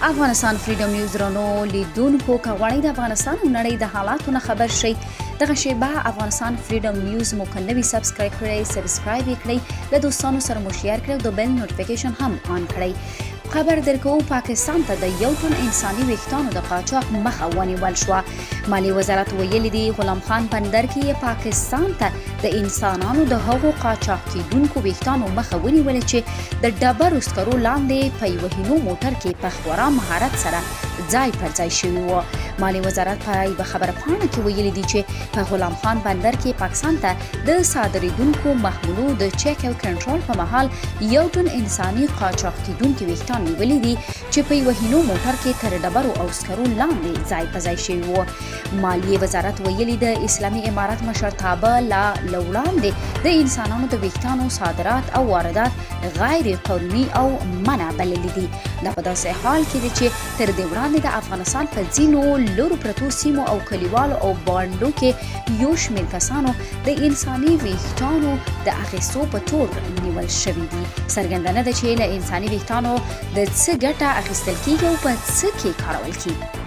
افغانستان فریډم نیوز رانو لیدونکو کغوړی د افغانستان او نړۍ د حالاتو نه خبر شي دغه شیبه افغانستان فریډم نیوز مو کنه سبسکرایب کړئ سبسکرایب کړئ له دوستانو سره مو شیر کړئ او د بیل نوټیفیکیشن هم آن کړئ. خبر درکو پاکستان ته د یو ټن انساني ویښتانو د قاچاق مخه ونیول شو. مالی وزارت ویلي دی غلام خان بندر کې پاکستان ته د انسانانو د هغو قاچاق کیدونکو ویښتانو مخه ونیول چې د ډبرو سکرو لاندې په یوه هینو موټر کې په خورا مهارت سره ځای پر ځای شوی و. مالی وزارت په یوه خبره پاڼه کې ویلي دی چې په غلام خان بندر کې پاکستان ته د صادریدونکو محمولو د چک او کنټرول په مهال یو ټن انساني قاچاق کیدونکو ویښتان نیولي دي چې په یوه هینو موټر کې تر ډبرو او سکرو لاندې ځای په ځای شوي وو. مالیې وزارت ویلي د اسلامي امارات مشرتابه لا وړاندې د انسانانو د ویښتانو صادرات او واردات غیر قانوني او منع بللي دي. دا په داسې حال کې دی چې تر دې وړاندې د افغانستان په ځینو لرو پرتو سیمو او کلیوالو او بانډو کې یو شمېر کسانو د انساني ویښتانو د اخیستو په تور نیول شوي دي. څرګنده نه ده چې له انساني ویښتانو د څه ګټه اخیستل کیږي او په څه کې کارول کیږي.